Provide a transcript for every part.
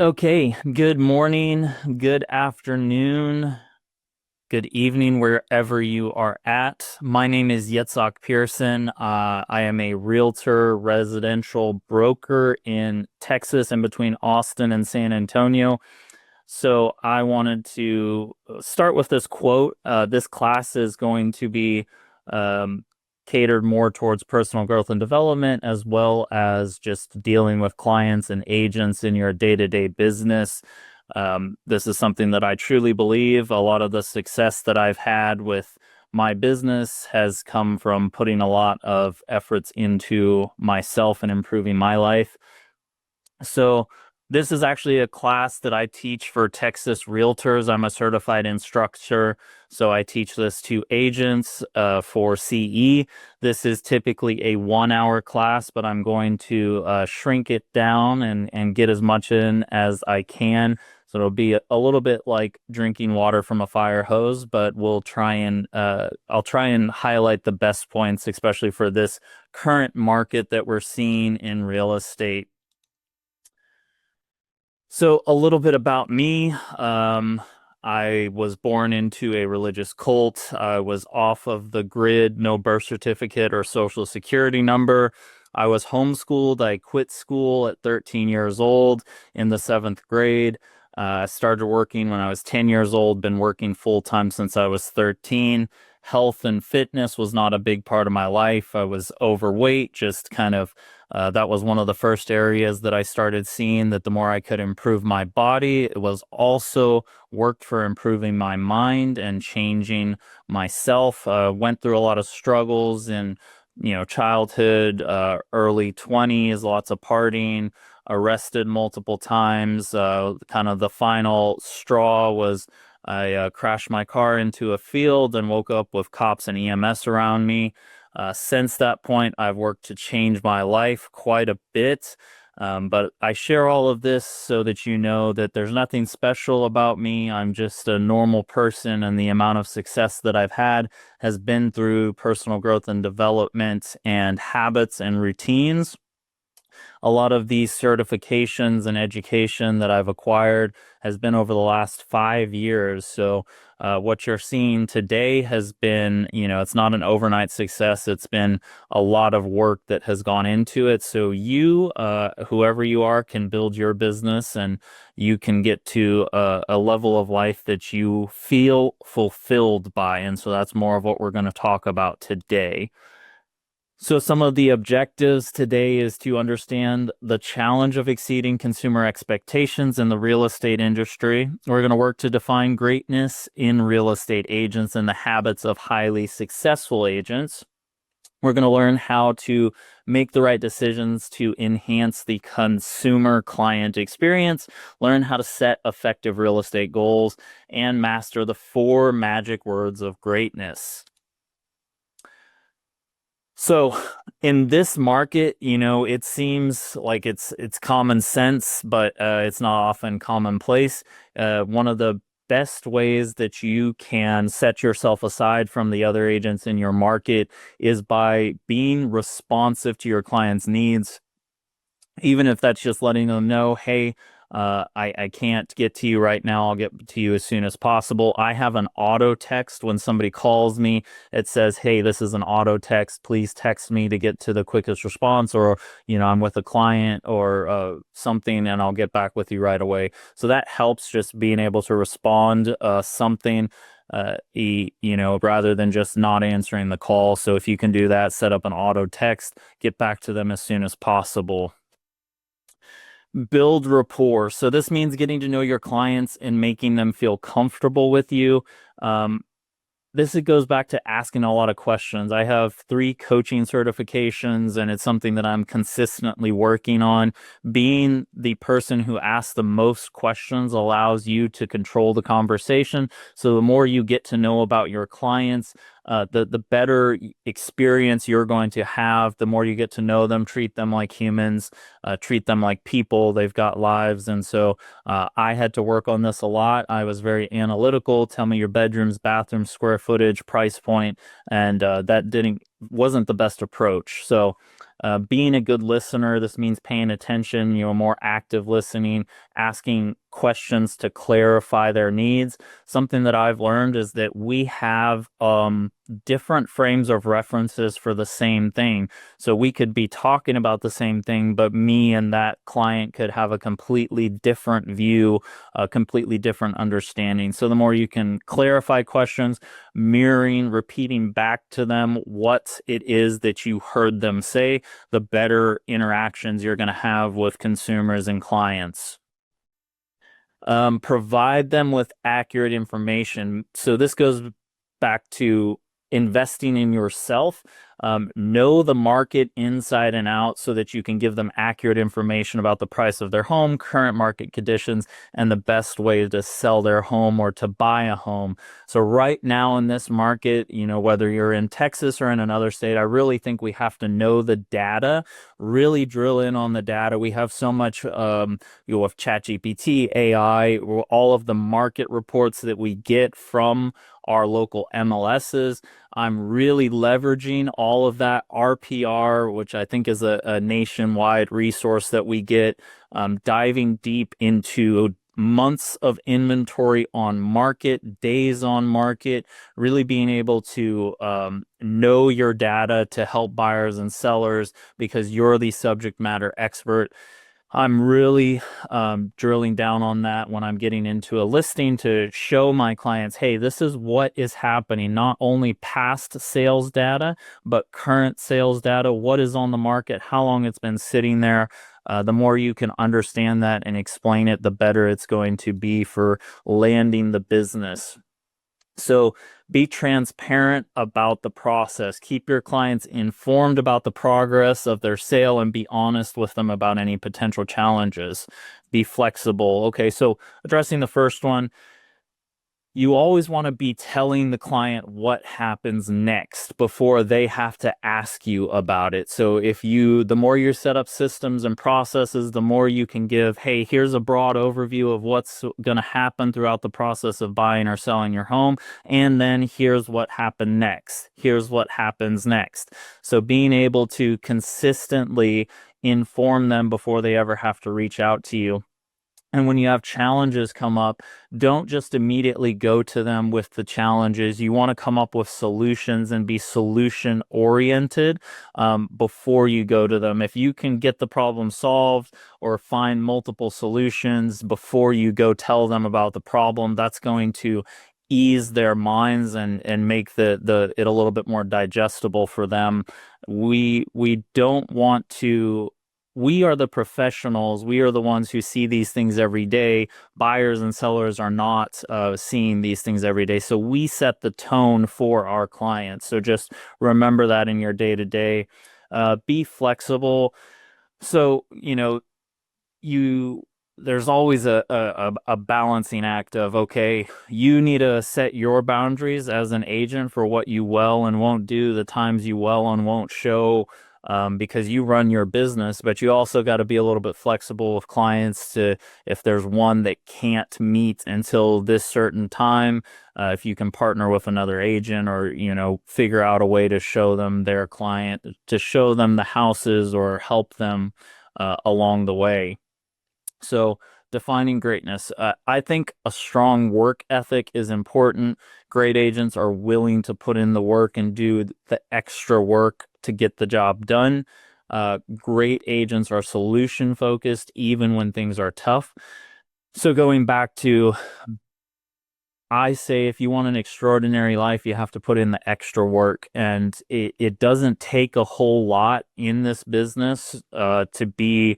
Okay, good morning, good afternoon, good evening, wherever you are at. My name is Yitzchak Pierson. I am a realtor residential broker in Texas and between Austin and San Antonio. So I wanted to start with this quote. This class is going to be um, catered more towards personal growth and development, as well as just dealing with clients and agents in your day-to-day business. This is something that I truly believe. A lot of the success that I've had with my business has come from putting a lot of efforts into myself and improving my life. So this is actually a class that I teach for Texas realtors. I'm a certified instructor, so I teach this to agents for CE. This is typically a 1 hour class, but I'm going to shrink it down and get as much in as I can. So it'll be a little bit like drinking water from a fire hose, but I'll try and highlight the best points, especially for this current market that we're seeing in real estate. So, a little bit about me. I was born into a religious cult. I was off of the grid, no birth certificate or social security number. I was homeschooled. I quit school at 13 years old in the seventh grade. I started working when I was 10 years old, been working full time since I was 13. Health and fitness was not a big part of my life. I was overweight, just kind of that was one of the first areas that I started seeing that the more I could improve my body, it was also worked for improving my mind and changing myself. Went through a lot of struggles in, childhood, early 20s, lots of partying, arrested multiple times. Kind of the final straw was I crashed my car into a field and woke up with cops and EMS around me. Since that point, I've worked to change my life quite a bit. But I share all of this so that you know that there's nothing special about me. I'm just a normal person, and the amount of success that I've had has been through personal growth and development and habits and routines. A lot of these certifications and education that I've acquired has been over the last 5 years. So, what you're seeing today has been, it's not an overnight success. It's been a lot of work that has gone into it. So, whoever you are, can build your business and you can get to a level of life that you feel fulfilled by. And so, that's more of what we're going to talk about today. So some of the objectives today is to understand the challenge of exceeding consumer expectations in the real estate industry. We're going to work to define greatness in real estate agents and the habits of highly successful agents. We're going to learn how to make the right decisions to enhance the consumer client experience, learn how to set effective real estate goals, and master the four magic words of greatness. So in this market, it seems like it's common sense, but it's not often commonplace. One of the best ways that you can set yourself aside from the other agents in your market is by being responsive to your clients' needs, even if that's just letting them know, hey, I can't get to you right now. I'll get to you as soon as possible. I have an auto text when somebody calls me. It says, hey, this is an auto text. Please text me to get to the quickest response, or, I'm with a client or something, and I'll get back with you right away. So that helps, just being able to respond something. Rather than just not answering the call. So if you can do that, set up an auto text, get back to them as soon as possible. Build rapport. So this means getting to know your clients and making them feel comfortable with you. Um, this it goes back to asking a lot of questions. I have 3 coaching certifications, and it's something that I'm consistently working on. Being the person who asks the most questions allows you to control the conversation. So the more you get to know about your clients, the better experience you're going to have. The more you get to know them, treat them like humans, treat them like people. They've got lives, and so I had to work on this a lot. I was very analytical. Tell me your bedrooms, bathrooms, square footage, price point, and that didn't wasn't the best approach. So Being a good listener, this means paying attention, more active listening, asking questions to clarify their needs. Something that I've learned is that we have different frames of references for the same thing. So we could be talking about the same thing, but me and that client could have a completely different view, a completely different understanding. So the more you can clarify questions, mirroring, repeating back to them what it is that you heard them say, the better interactions you're going to have with consumers and clients. Provide them with accurate information. So this goes back to investing in yourself. Know the market inside and out so that you can give them accurate information about the price of their home, current market conditions, and the best way to sell their home or to buy a home. So right now in this market, whether you're in Texas or in another state, I really think we have to know the data, really drill in on the data. We have so much, with ChatGPT, AI, all of the market reports that we get from our local MLSs. I'm really leveraging all of that RPR, which I think is a nationwide resource that we get, diving deep into months of inventory on market, days on market, really being able to know your data to help buyers and sellers because you're the subject matter expert. I'm really drilling down on that when I'm getting into a listing to show my clients, hey, this is what is happening, not only past sales data, but current sales data, what is on the market, how long it's been sitting there. The more you can understand that and explain it, the better it's going to be for landing the business. So be transparent about the process. Keep your clients informed about the progress of their sale and be honest with them about any potential challenges. Be flexible. Okay, so addressing the first one, you always want to be telling the client what happens next before they have to ask you about it. So the more you set up systems and processes, the more you can give, hey, here's a broad overview of what's going to happen throughout the process of buying or selling your home. And then here's what happened next. Here's what happens next. So being able to consistently inform them before they ever have to reach out to you. And when you have challenges come up, don't just immediately go to them with the challenges. You want to come up with solutions and be solution oriented before you go to them. If you can get the problem solved or find multiple solutions before you go tell them about the problem, that's going to ease their minds and make it a little bit more digestible for them. We don't want to. We are the professionals. We are the ones who see these things every day. Buyers and sellers are not seeing these things every day. So we set the tone for our clients. So just remember that in your day to day. Be flexible. So, you there's always a balancing act of, okay, you need to set your boundaries as an agent for what you will and won't do, the times you will and won't show, because you run your business, but you also got to be a little bit flexible with clients to, if there's one that can't meet until this certain time, if you can partner with another agent or, figure out a way to show them their client, to show them the houses or help them along the way. So defining greatness. I think a strong work ethic is important. Great agents are willing to put in the work and do the extra work to get the job done. Great agents are solution focused even when things are tough. So going back to, I say if you want an extraordinary life, you have to put in the extra work. And it doesn't take a whole lot in this business to be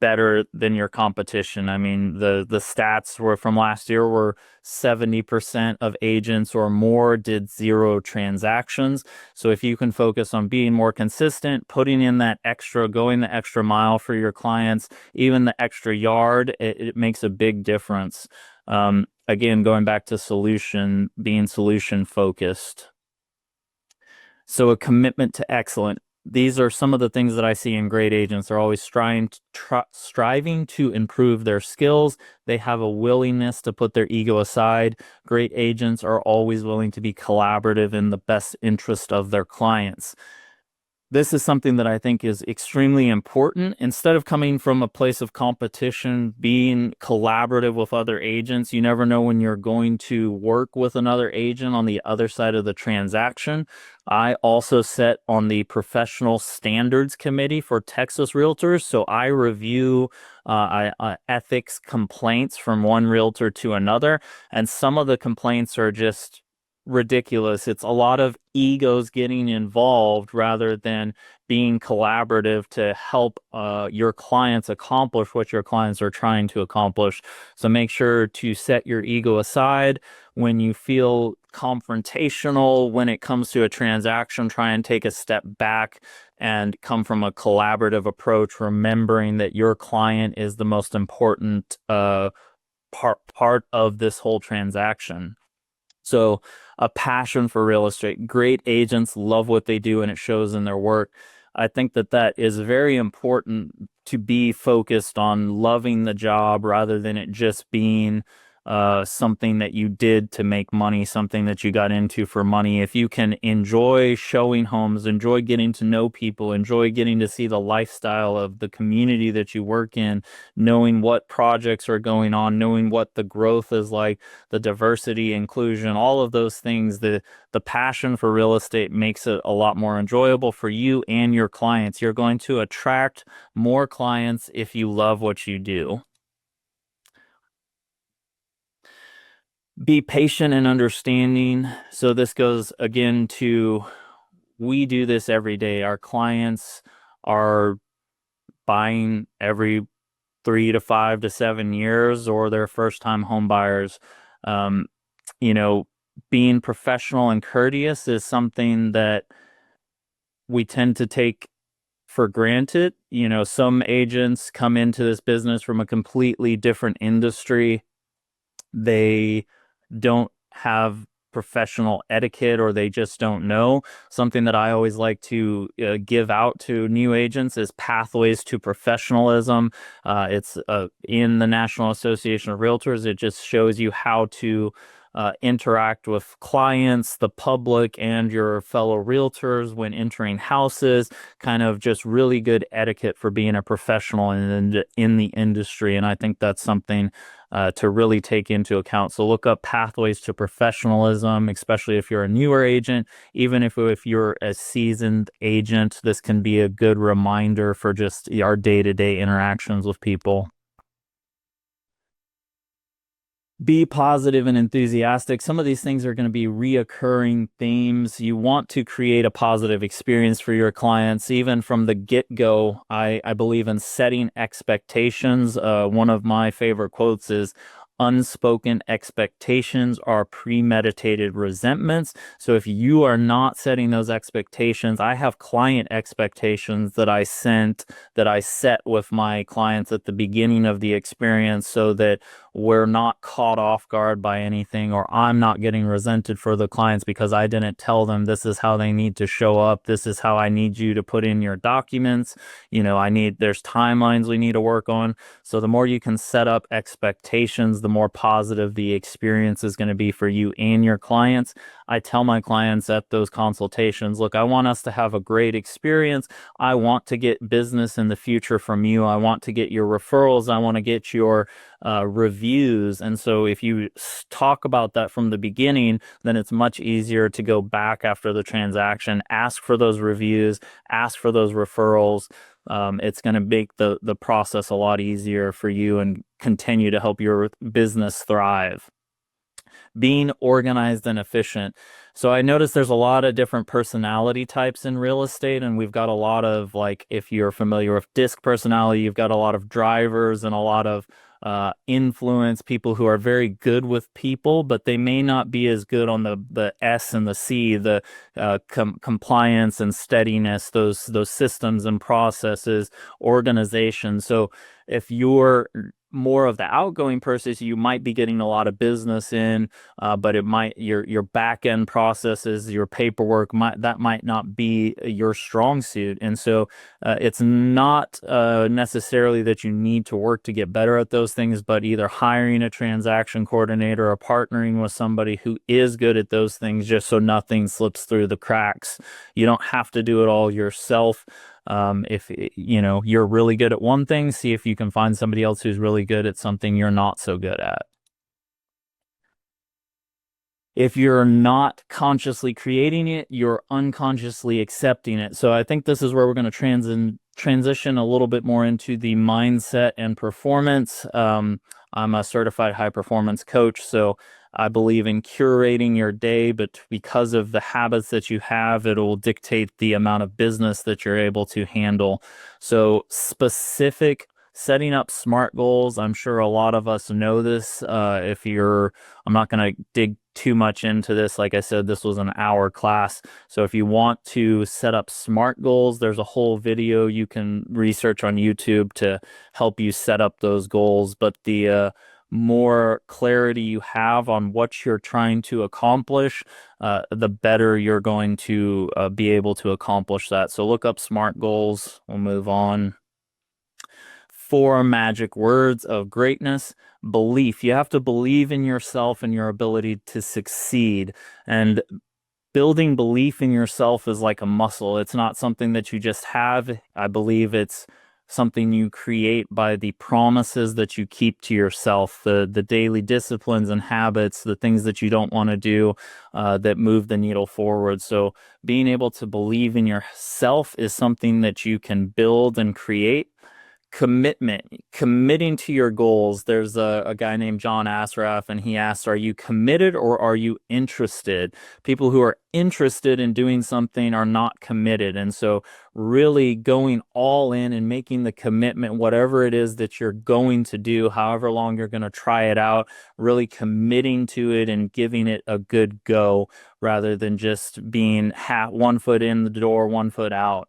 better than your competition. I mean, the stats were from last year were 70% of agents or more did zero transactions. So if you can focus on being more consistent, putting in that extra, going the extra mile for your clients, even the extra yard, it makes a big difference. Again, going back to being solution focused. So a commitment to excellence. These are some of the things that I see in great agents. They're always striving to improve their skills. They have a willingness to put their ego aside. Great agents are always willing to be collaborative in the best interest of their clients. This is something that I think is extremely important. Instead of coming from a place of competition, being collaborative with other agents, you never know when you're going to work with another agent on the other side of the transaction. I also sit on the professional standards committee for Texas Realtors. So I review ethics complaints from one realtor to another. And some of the complaints are just ridiculous. It's a lot of egos getting involved rather than being collaborative to help your clients accomplish what your clients are trying to accomplish. So make sure to set your ego aside when you feel confrontational when it comes to a transaction. Try and take a step back and come from a collaborative approach, remembering that your client is the most important part of this whole transaction. So, a passion for real estate. Great agents love what they do and it shows in their work. I think that that is very important to be focused on loving the job rather than it just being something that you did to make money, something that you got into for money. If you can enjoy showing homes, enjoy getting to know people, enjoy getting to see the lifestyle of the community that you work in, knowing what projects are going on, knowing what the growth is like, the diversity, inclusion, all of those things, the passion for real estate makes it a lot more enjoyable for you and your clients. You're going to attract more clients if you love what you do. Be patient and understanding. So this goes again to we do this every day. Our clients are buying every 3 to 5 to 7 years, or they're first time home buyers. Um, you know, being professional and courteous is something that we tend to take for granted. Some agents come into this business from a completely different industry. They don't have professional etiquette or they just don't know. Something that I always like to give out to new agents is pathways to professionalism. It's in the National Association of Realtors. It just shows you how to interact with clients, the public, and your fellow realtors when entering houses, kind of just really good etiquette for being a professional in the industry. And I think that's something to really take into account. So look up pathways to professionalism, especially if you're a newer agent. Even if you're a seasoned agent, this can be a good reminder for just our day-to-day interactions with people. Be positive and enthusiastic. Some of these things are going to be reoccurring themes. You want to create a positive experience for your clients, even from the get-go. I believe in setting expectations. One of my favorite quotes is, unspoken expectations are premeditated resentments. So if you are not setting those expectations, I have client expectations that I set with my clients at the beginning of the experience so that we're not caught off guard by anything, or I'm not getting resented for the clients because I didn't tell them this is how they need to show up. This is how I need you to put in your documents. There's timelines we need to work on. So the more you can set up expectations, the more positive the experience is going to be for you and your clients. I tell my clients at those consultations, look, I want us to have a great experience. I want to get business in the future from you. I want to get your referrals. I want to get your reviews. And so if you talk about that from the beginning, then it's much easier to go back after the transaction, ask for those reviews, ask for those referrals. It's going to make the process a lot easier for you and continue to help your business thrive. Being organized and efficient. So I noticed there's a lot of different personality types in real estate, and we've got a lot of, like, if you're familiar with disc personality, you've got a lot of drivers and a lot of influence, people who are very good with people, but they may not be as good on the S and the C, the compliance and steadiness, those systems and processes, organization. So if you're more of the outgoing person, so you might be getting a lot of business in, but it might your back end processes, your paperwork might not be your strong suit, and so it's not necessarily that you need to work to get better at those things, but either hiring a transaction coordinator or partnering with somebody who is good at those things, just so nothing slips through the cracks. You don't have to do it all yourself. If you know you're really good at one thing, see if you can find somebody else who's really good at something you're not so good at. If you're not consciously creating it, you're unconsciously accepting it. So I think this is where we're going to transition a little bit more into the mindset and performance. I'm a certified high performance coach, so I believe in curating your day, but because of the habits that you have, it will dictate the amount of business that you're able to handle. So specific setting up SMART goals. I'm sure a lot of us know this. If you're I'm not going to dig too much into this. Like I said, this was an hour class. So if you want to set up SMART goals, there's a whole video you can research on YouTube to help you set up those goals. But the more clarity you have on what you're trying to accomplish, the better you're going to be able to accomplish that. So look up SMART goals. We'll move on. Four magic words of greatness. Belief. You have to believe in yourself and your ability to succeed. And building belief in yourself is like a muscle. It's not something that you just have. I believe it's something you create by the promises that you keep to yourself, the daily disciplines and habits, the things that you don't want to do that move the needle forward. So being able to believe in yourself is something that you can build and create. Committing to your goals. There's a guy named John Asraf, and he asks, are you committed or are you interested? People who are interested in doing something are not committed. And so really going all in and making the commitment, whatever it is that you're going to do, however long you're going to try it out, really committing to it and giving it a good go rather than just being one foot in the door, one foot out.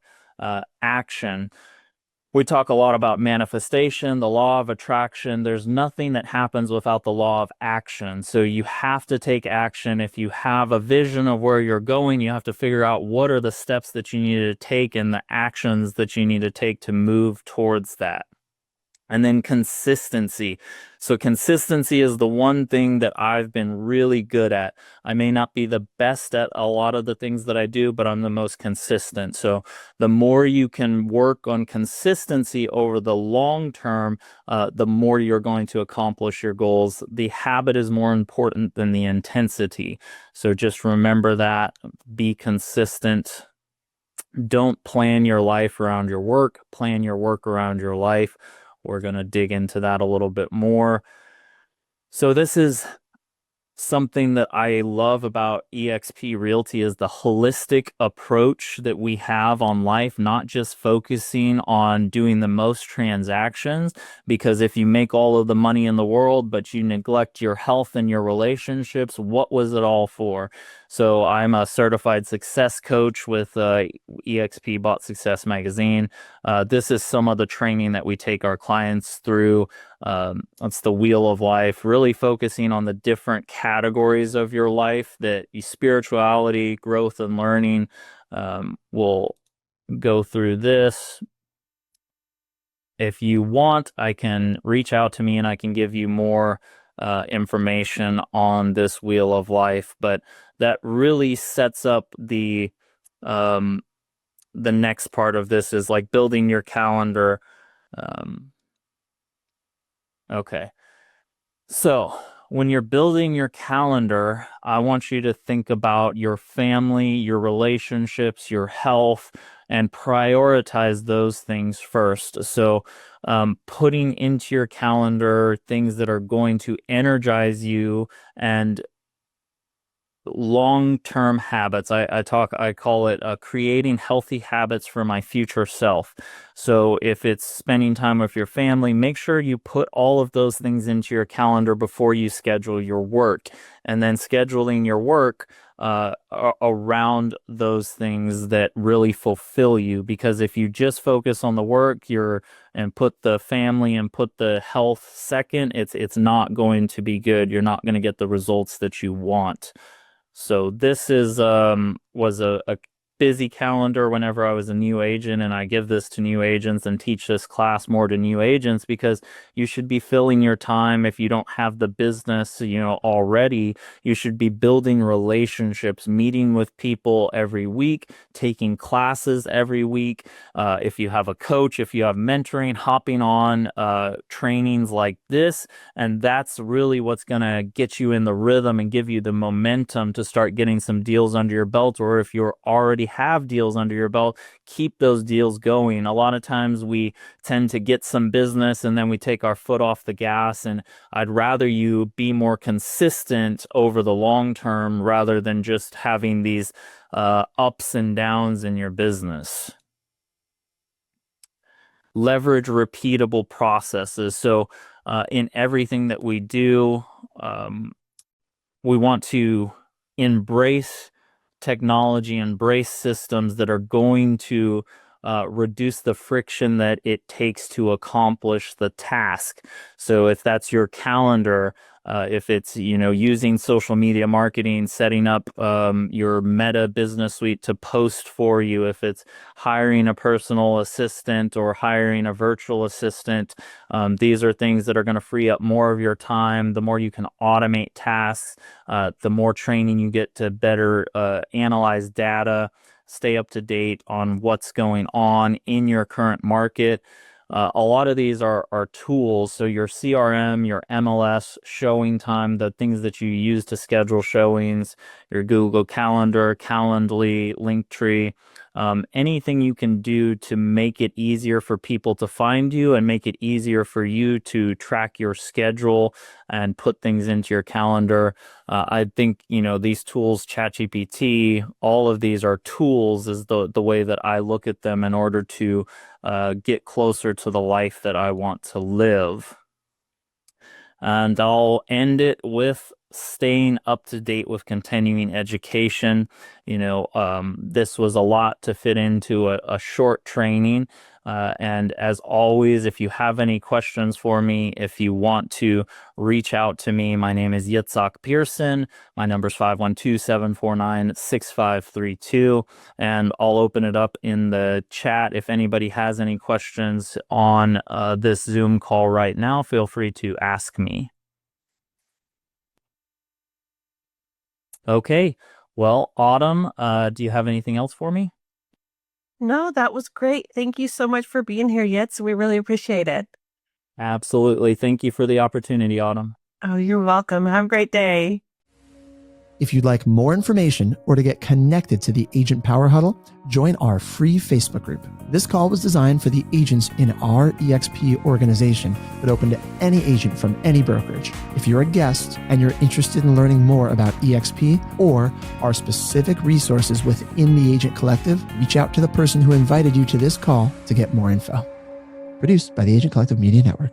Action. We talk a lot about manifestation, the law of attraction. There's nothing that happens without the law of action. So you have to take action. If you have a vision of where you're going, you have to figure out what are the steps that you need to take and the actions that you need to take to move towards that. And then consistency. So consistency is the one thing that I've been really good at. I may not be the best at a lot of the things that I do, but I'm the most consistent. So the more you can work on consistency over the long term, the more you're going to accomplish your goals. The habit is more important than the intensity. So just remember that. Be consistent. Don't plan your life around your work. Plan your work around your life. We're going to dig into that a little bit more. So this is something that I love about eXp Realty is the holistic approach that we have on life, not just focusing on doing the most transactions, because if you make all of the money in the world, but you neglect your health and your relationships, what was it all for? So I'm a certified success coach with eXp Bought Success magazine. This is some of the training that we take our clients through. It's the wheel of life, really focusing on the different categories of your life that spirituality, growth, and learning. Will go through this. If you want, I can reach out to me and I can give you more information on this wheel of life, but that really sets up the next part of this is like building your calendar. Okay. So, when you're building your calendar, I want you to think about your family, your relationships, your health, and prioritize those things first. So, putting into your calendar things that are going to energize you and long-term habits. I call it creating healthy habits for my future self. So if it's spending time with your family, make sure you put all of those things into your calendar before you schedule your work, and then scheduling your work around those things that really fulfill you. Because if you just focus on the work, and put the family and put the health second, it's not going to be good. You're not going to get the results that you want. So this is was a busy calendar whenever I was a new agent, and I give this to new agents and teach this class more to new agents because you should be filling your time. If you don't have the business, already, you should be building relationships, meeting with people every week, taking classes every week. If you have a coach, if you have mentoring, hopping on trainings like this, and that's really what's going to get you in the rhythm and give you the momentum to start getting some deals under your belt. Or if you already have deals under your belt, keep those deals going. A lot of times we tend to get some business and then we take our foot off the gas. And I'd rather you be more consistent over the long term rather than just having these ups and downs in your business. Leverage repeatable processes. So in everything that we do, we want to embrace technology, embrace systems that are going to reduce the friction that it takes to accomplish the task. So if that's your calendar, if it's, using social media marketing, setting up your Meta business suite to post for you, if it's hiring a personal assistant or hiring a virtual assistant, these are things that are going to free up more of your time. The more you can automate tasks, the more training you get to better analyze data, stay up to date on what's going on in your current market. A lot of these are tools. So your CRM, your MLS, showing time, the things that you use to schedule showings, your Google Calendar, Calendly, Linktree, anything you can do to make it easier for people to find you and make it easier for you to track your schedule and put things into your calendar. I think, these tools, ChatGPT, all of these are tools is the way that I look at them in order to get closer to the life that I want to live. And I'll end it with staying up to date with continuing education. This was a lot to fit into a short training. And as always, if you have any questions for me, if you want to reach out to me, my name is Yitzchak Pierson. My number is 512-749-6532. And I'll open it up in the chat. If anybody has any questions on this Zoom call right now, feel free to ask me. Okay. Well, Autumn, do you have anything else for me? No, that was great. Thank you so much for being here, Yitz. We really appreciate it. Absolutely. Thank you for the opportunity, Autumn. Oh, you're welcome. Have a great day. If you'd like more information or to get connected to the Agent Power Huddle, join our free Facebook group. This call was designed for the agents in our EXP organization, but open to any agent from any brokerage. If you're a guest and you're interested in learning more about EXP or our specific resources within the Agent Collective, reach out to the person who invited you to this call to get more info. Produced by the Agent Collective Media Network.